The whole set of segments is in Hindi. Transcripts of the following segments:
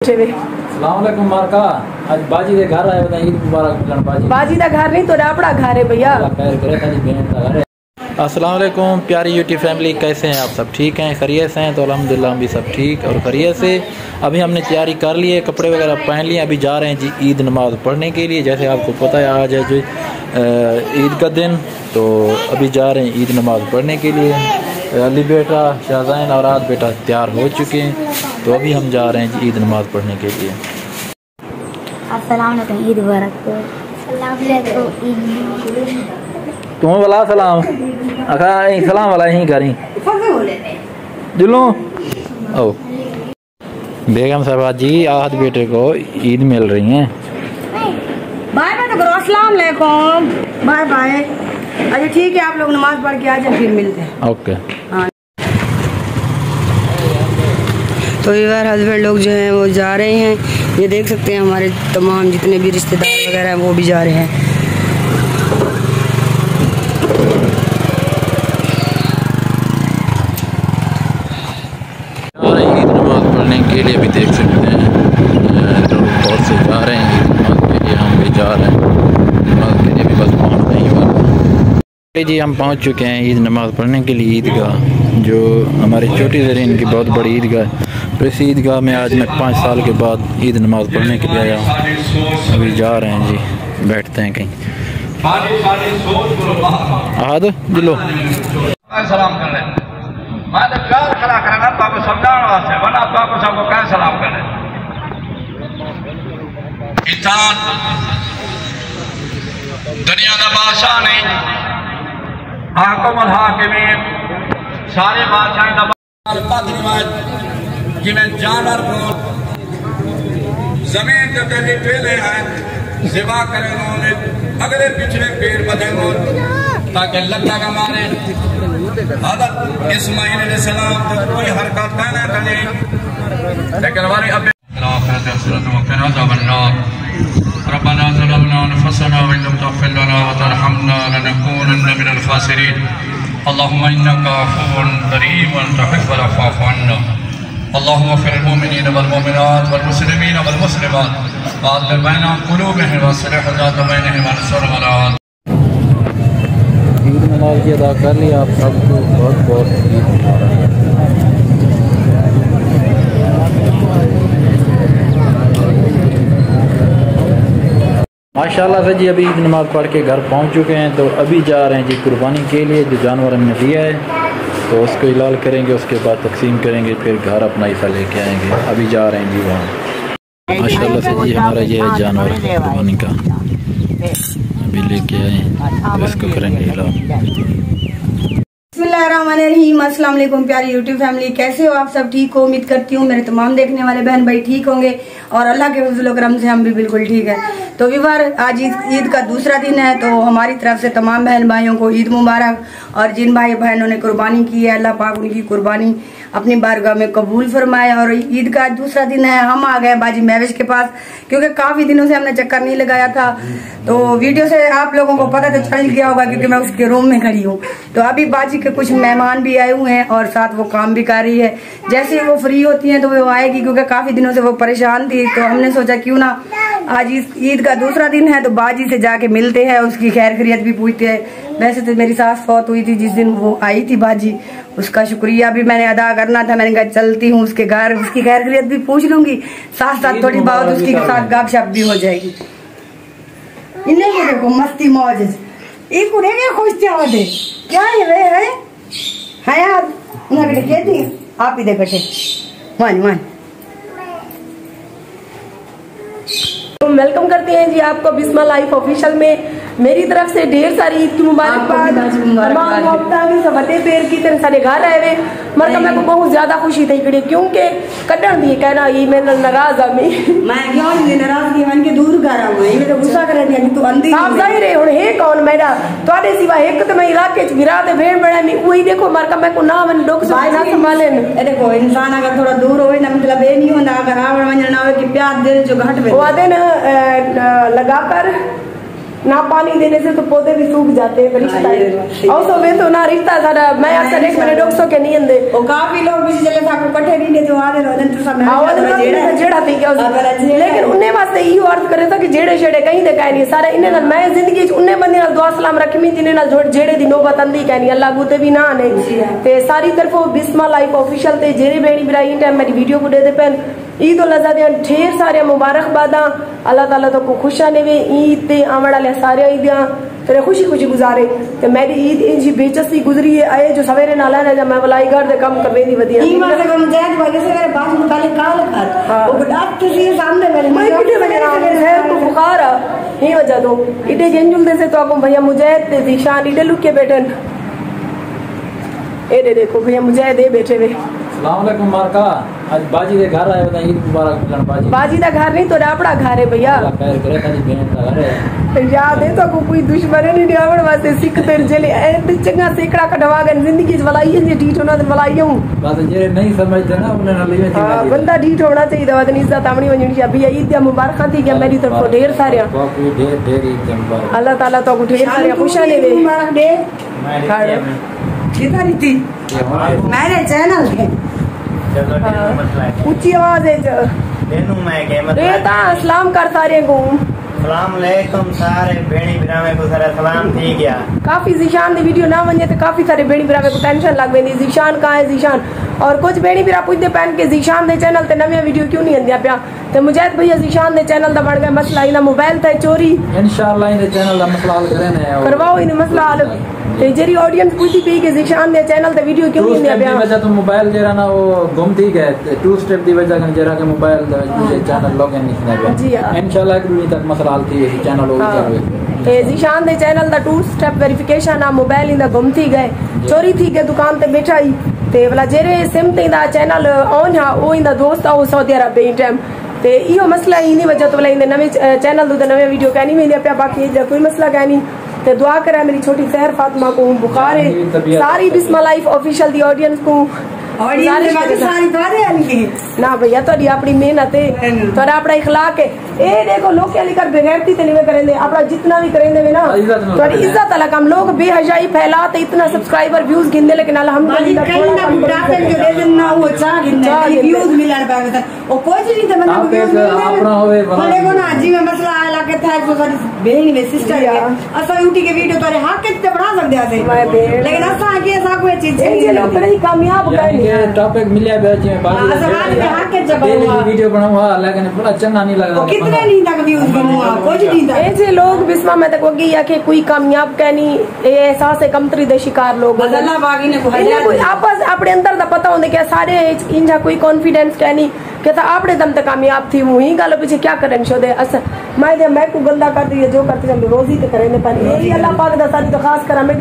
बैठे हुए। अस्सलाम वालेकुम मारका, आज बाजी के घर आए बताइए, ईद मुबारक मिलन बाजी। बाजी का घर नहीं तो अपना घर है भैया। अस्सलाम वालेकुम प्यारी यूट्यूब फैमिली, कैसे हैं आप सब? ठीक हैं, खैरियत से हैं? तो अल्हम्दुलिल्लाह हम भी सब ठीक और खैरियत से। अभी हमने तैयारी कर ली है, कपड़े वगैरह पहन लिए, अभी जा रहे हैं जी ईद नमाज़ पढ़ने के लिए। जैसे आपको पता है आज है जो ईद का दिन, तो अभी जा रहे हैं ईद नमाज़ पढ़ने के लिए। अली बेटा, शाहज़ैन और आद बेटा तैयार हो चुके हैं, तो अभी हम जा रहे हैं जी ईद नमाज़ पढ़ने के लिए। अस्सलाम वालेकुम, ईद मुबारक। तुम वाला सलाम अखा सलाम वाला यहीं करी दिलों। ओ बेगम साहबा जी आज बेटे को ईद मिल रही हैं। बाय बाय तो करो, अस्सलाम वालेकुम, बाय बाय। अच्छा ठीक है, आप लोग नमाज पढ़ के आ जाए, फिर मिलते हैं। ओके। हाँ तो यार हस्बैंड लोग जो हैं वो जा रहे हैं, ये देख सकते हैं हमारे तमाम जितने भी रिश्तेदार वगैरह हैं वो भी जा रहे हैं। ईद नमाज पढ़ने के लिए भी देख सकते हैं लोग बहुत से जा रहे हैं ईद नमाज के लिए, हम भी जा रहे हैं नमाज के लिए भी, बस पहुँच नहीं वाला जी। हम पहुँच चुके हैं ईद नमाज पढ़ने के लिए ईदगाह, जो हमारी छोटी ज़रीन की बहुत बड़ी ईदगाह है। तो इस ईदगाह में आज मैं 5 साल के बाद ईद नमाज पढ़ने के लिए आया हूँ। अभी जा रहे हैं जी, बैठते हैं कहीं। आहद दिलो सलाम कर रहे हैं, मैं तो प्यार खड़ा करना पाको समझाने वास्ते, वरना पाको सबको क्या सलाम कर रहे। इंसान दुनिया का बादशाह नहीं, हाकिमुल हाकिमीन सारे बादशाह जिन्हें जानवर को जमीन के गली पेले हैं सिवा करें उन्होंने अगले पिछले पेड़ बदे ताकि अल्लाह का मारे हज़रत इस्माइल अलैहिस्सलाम तो कोई हरकत ना करे, लेकिन हमारे अब रब्बना ज़लमना अनफुसना व इन लम तग़फिर लना व तरहमना लनकूनन्ना मिनल ख़ासिरीन। अल्लाहुम्मा इन्नका अफ़ुव्वुन करीमुन तुहिब्बुल अफ़्वा फ़अफ़ु अन्ना। अल्लाहुम्मा इग़फिर लिल मुमिनीना वल मुमिनात वल मुस्लिमीना वल मुस्लिमात व अल्लिफ़ बैना क़ुलूबिहिम व अस्लिह ज़ात बैनहिम वंसुरहुम अला ईद नमाज की अदा कर ली। आप सबको बहुत बहुत ईद मुबारक। माशाल्लाह से जी अभी ईद नमाज पढ़ के घर पहुंच चुके हैं, तो अभी जा रहे हैं जी कुर्बानी के लिए। जो जानवर हमने दिया है तो उसको इलाल करेंगे, उसके बाद तकसीम करेंगे, फिर घर अपना हिस्सा लेके आएंगे। अभी जा रहे हैं जी वहाँ। माशाल्लाह से जी हमारा ये है जानवर कुर्बानी का, अभी लेके आए हैं तो इसको करेंगे इलाल। बिस्मिल्लाहिर्रहमानिर्रहीम। अस्सलाम वालेकुम प्यारी यूट्यूब फैमिली, कैसे हो आप सब? ठीक हो, उम्मीद करती हूँ मेरे तमाम देखने वाले बहन भाई ठीक होंगे और अल्लाह के फज़ल व करम से हम भी बिल्कुल ठीक है। तो व्यूअर आज ईद का दूसरा दिन है, तो हमारी तरफ से तमाम बहन भाइयों को ईद मुबारक। और जिन भाई बहनों ने कुर्बानी की है, अल्लाह पाक उनकी कुर्बानी अपनी बारगाह में कबूल फरमाए। और ईद का दूसरा दिन है, हम आ गए बाजी महविश के पास, क्योंकि काफी दिनों से हमने चक्कर नहीं लगाया था। तो वीडियो से आप लोगों को पता तो चल गया होगा, क्योंकि मैं उसके रूम में खड़ी हूँ। तो अभी बाजी के कुछ मेहमान भी आए हुए हैं और साथ वो काम भी कर रही है। जैसे वो फ्री होती हैं तो वो आएगी, क्योंकि काफी दिनों से वो परेशान थी। तो हमने सोचा क्यों ना आज इस ईद का दूसरा दिन है तो बाजी से जाके मिलते हैं, उसकी खैर खैरियत भी पूछते हैं। वैसे तो मेरी सास फौत हुई थी जिस दिन वो आई थी बाजी, उसका शुक्रिया भी मैंने अदा करना था। मैंने कहा चलती हूँ उसके घर, उसकी खैर खैरियत भी पूछ लूंगी, साथ साथ थोड़ी बहुत उसकी साथ गपशप भी हो जाएगी। इन्हें को देखो मस्ती मौज, एक खुश दे क्या है यार, उन्हें कहती आप ही देखो मान मान। वेलकम करते हैं जी आपको बिस्मा लाइफ ऑफिशियल में। मेरी तरफ से ढेर सारी ईद की मुबारकबाद। पैर की तरह सारे घर आए हुए मतलब मेरे को बहुत ज्यादा खुशी थी कड़ी, क्योंकि कटन दी कहना ये मेरे नाराज है मैं क्यों नाराजगी मन के दूर कर रहा हूं, तो गुस्सा कर रही है तू अंधी आप जाहिर है हुन है कौन मेरा तोड़े सिवा एक तो मैं इलाके च गिरा दे भेड़ बड़ा में वही देखो मार का मैं को ना मन डोक से ना संभाले ए देखो इंसान अगर थोड़ा दूर होवे ना मतलब ये नहीं होना अगर आवण वण ना हो कि प्यार दिल जो घट वे वो दिन लगाकर ना पानी देने से तो पौधे भी सूख जाते हैं रिश्ता और तो वे तो ना रिश्ता सारा मैं अक्सर एक मेरे डॉक्टर के नहीं अंदे ओ काफी लोग भी चले था को कठे नहीं जो आ रहे तो सब मैं जेड़ा थी क्या लेकिन उन्हें वास्ते यो अर्थ करे था कि जेड़े जेड़े कहीं दे कहनी सारा इन्हें नाल मैं जिंदगी च उन्हें बंदे नाल दुआ सलाम रखमी जिन्हें नाल जेड़े दी नौबत आंदी कहनी अल्लाह गुते भी ना आने ते सारी तरफों बिस्मा लाइफ ऑफिशियल ते जेरे बेणी बिराई टाइम मेरी वीडियो को दे दे पेन ईद उल अज़हा दियां ढेर सारे मुबारकबादा अल्लाह ताला तो को खुशाने वे ईद ते आवण वाले सारे ईदियां तेरे खुशी खुशी गुजारे ते मेरी ईद इंजी बेचस्ती गुजरी है आए जो सवेरे नाला ने मैं वलाई घर दे काम करवे दी वदिया ई मां से कम जायद वजह से मेरे बात मुताले काल कर वो डॉक्टर से सामने मेरे मैं किटे वजह से मेरे शहर को बुखार ही वजह तो इटे गेंजुल दे से तो को भैया मुजाहिद ते जीशान इटे लुक के बैठन ए देखो भैया मुजाहिद दे बैठे वे अस्सलाम वालेकुम मारका आज बाजी के घर आए बताइए ईद मुबारक मिलन बाजी दा घर नहीं तो अपना घर है भैया खैर करे ताजी बहन का घर है याद है तो कोई दुश्मन नहीं आवड़ वास्ते सिख तेरे जेले ए चंगा सेकड़ा कटवा गन जिंदगी च वलाई है ढीठ होना ते वलाई हूं बस जे नहीं समझते ना उन्हें ना लेवे हां बंदा ढीठ होना चाहिए वतन इज्जत आमणी वणनी चाहिए भैया ईद दी मुबारक थी के मेरी तरफ ढेर सारे बाकी ढेर ईद मुबारक अल्लाह ताला तो ढेर सारे खुशाने दे मुबारक दे कितना रीति मेरे चैनल पे ऊंची आवाज है देनु मैं के मतलब देता सलाम कर सारे को सलाम अलैकुम सारे बेणी बिरामे को सारा सलाम थी गया काफी जीशान दी वीडियो ना वने तो काफी सारे बेणी बिरामे को टेंशन लग वेंदी जीशान कहां है जीशान और कुछ बेणी बिरा पूछदे पैन के जीशान दे चैनल ते नवी वीडियो क्यों नहीं आंदिया पिया ते मुजाहिद भैया जीशान दे चैनल दा बन गया मसला इना मोबाइल ते चोरी इंशाल्लाह इन चैनल दा मसला हल करेने करवाओ इन मसला हल ते जेरी ऑडियंस पूछती पी के जीशान दे चैनल ते वीडियो क्यों नहीं आंदिया पिया वजह तो मोबाइल जेरा ना वो गुम थी गए टू स्टेप दी वजह कन जेरा के मोबाइल दे चैनल लॉगिन नहीं किया जी हां इंशाल्लाह एक दिन तक मसला हल थी चैनल हो जावे ते जीशान दे चैनल दा टू स्टेप वेरिफिकेशन आ मोबाइल इंदा गुम थी गए चोरी थी के दुकान ते बैठा ही ते वाला जेरे सिम ते इंदा चैनल ऑन हा ओ इंदा दोस्त आ सऊदी अरब बे टाइम ते इहो मसला इनी वजह तो वाला इंदे नवे चैनल दे नवे वीडियो कहनी में पे बाकी कोई मसला कहनी ते दुआ करे मेरी छोटी सहर फातिमा को बुखार है सारी बिस्मा लाइफ ऑफिशियल दी ऑडियंस को ना भैया तो अपनी मेहनत है तो अपना इखलाक है ए देखो लोग क्या लिखकर बेगैरती ते नहीं करेंगे अपना जितना भी करेंगे ना तो इज्जत अलग हम लोग बेहजाई फैलाते इतना सब्सक्राइबर व्यूज गिनने लेकिन अल्हम्दुलिल्लाह कामयाब टॉपिक मिले वीडियो बनाऊंगा लेकिन बड़ा चंगा नहीं लगा कितने नहीं तक व्यूज बनूंगा कुछ नहीं था ऐसे लोग बिस्मा में तक वगी या कि कोई कामयाब कहनी ये एहसास है कमतरी दे शिकार लोग अल्लाह बागी ने कोई आपस अपने अंदर दा पता होंदे कि सारे इंजा कोई कॉन्फिडेंस कहनी कि ता आपने दम तक कामयाब थी वही गल पीछे क्या करन छो दे अस मैं को गंदा कर दी जो करते चल रोजी ते करे ने पर ये अल्लाह पाक दा सारी तो खास करा मैं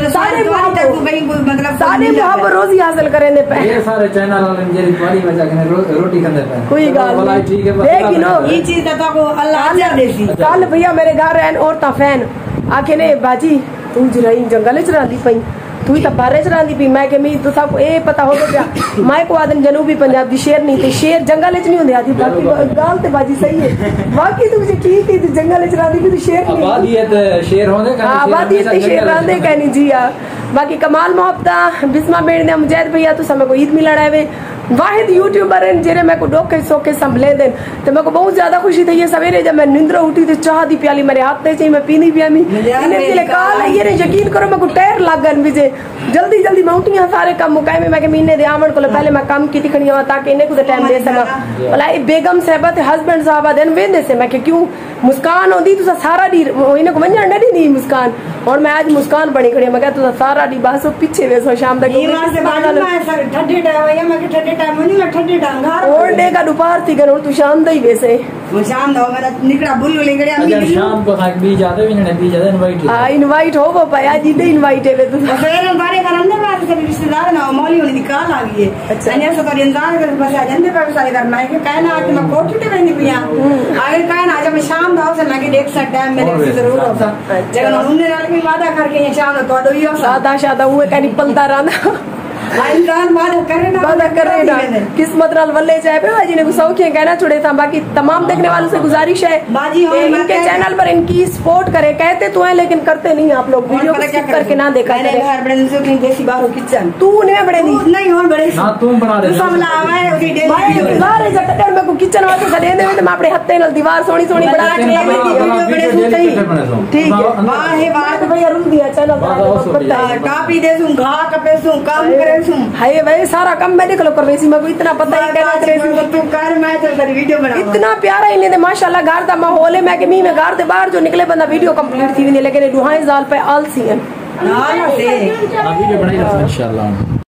सारे मतलब सारे मोहब्बत रोजी हासिल करे ने पे ये सारे चैनल वाले जेरी तुम्हारी वजह के रोटी खांदे पे कोई गाल वाला ठीक है देख नो ये चीज दा को अल्लाह अजर देसी कल भैया मेरे घर रहन औरता फैन आके ने बाजी तू जराई जंगल च रहंदी पई तू ही तो बारे च रहंदी पई मैं के मी तो सब ए पता हो गया मैं को आदन जनूबी पंजाब दी शेर नहीं ते शेर जंगल च नहीं होंदे आदी बाकी गाल ते बाजी सही है बाकी तू मुझे ठीक है तू जंगल च रहंदी भी तू शेर नहीं आबादी है ते शेर होंदे का आबादी ते शेर रहंदे कहनी जी हां बाकी कमाल मोहब्बत बिस्मा मेड़ ने मुजाहिद भैया तू समय को ईद मिलाना है वाहिद यूट्यूबर हैं जेरे मैं को डोके सोके संभले देन तो मैं को बहुत ज्यादा खुशी थी ये सवेरे जब मैं निंद्रा उठी तो चाह दी प्याली मेरे हाथ ते चाहिए मैं पीनी पिया मी इन्हें के लिए काल ये रे यकीन करो मैं को टायर लाग गन विजे जल्दी जल्दी माउंटियां सारे काम मुकाए में मैं के महीने दे आमण को पहले मैं काम की खड़ी हुआ ताकि इन्हें को टाइम दे सका भला बेगम साहबत हस्बैंड साहब देन वेंदे से मैं के क्यों मुस्कान होंदी तो सारा दी इन्हें को मंजन नहीं दी मुस्कान और मैं आज मुस्कान बनी खड़ी मैं तो सारा दी बस पीछे वे सो शाम तक ठंडे टाइम या मैं ठंडे टाइम नहीं मैं ठंडे टाइम घर और डे का दोपहर थी गन और तू शाम दई वैसे वो शाम दा मेरा निकड़ा बुल्लू ले गया अगर शाम को खाक भी जाते भी नहीं भी जाते इनवाइट हां इनवाइट हो वो पाया जी दे इनवाइट है तू फिर बारे का अंदर बात से रिश्तेदार ना मौली होने निकाल आ गई है अच्छा ने सो कर इंतजार कर बस आ जंदे पर सारे कर मैं के कहना कि मैं कोट उठे बनी पिया अगर कहना जब शाम दा से मैं के देख सकता है मेरे जरूर होता जब उन्होंने रात में वादा करके ये शाम तो दो ही हो सादा शादा हुए का निपलता रहना इंसान वादा करे ना किस्मत नाल वल्ले जाए पे बाजी ने सौखियां कहना छोड़े था। बाकी तमाम देखने वालों से गुजारिश है बाजी इनके चैनल पर इनकी सपोर्ट करे। कहते तो है लेकिन करते नहीं आप लोग। वीडियो को स्किप करके ना देखा करे। देसी बाहर किचन तू नहीं बड़े नहीं और बड़े ना तुम बना रहे को किचन वाले का दे दे मैं अपने हत्थे नाल दीवार सोनी सोनी बना ठीक है बाहर भैया रूम दिया चैनल कापी दे सूं घा कपे सूं काम करे सूं हाय भाई सारा काम मैं निकलो कर वैसी मैं को इतना पता ही कहना करे तू कर मैं तो तेरी वीडियो बना इतना प्यारा इन्हें माशाल्लाह घर दा माहौल है। मैं के मी में घर दे बाहर जो निकले बंदा वीडियो कंप्लीट थी नहीं लेकिन दुहाई जाल पे आलसी है ना से वीडियो बनाई इंशाल्लाह।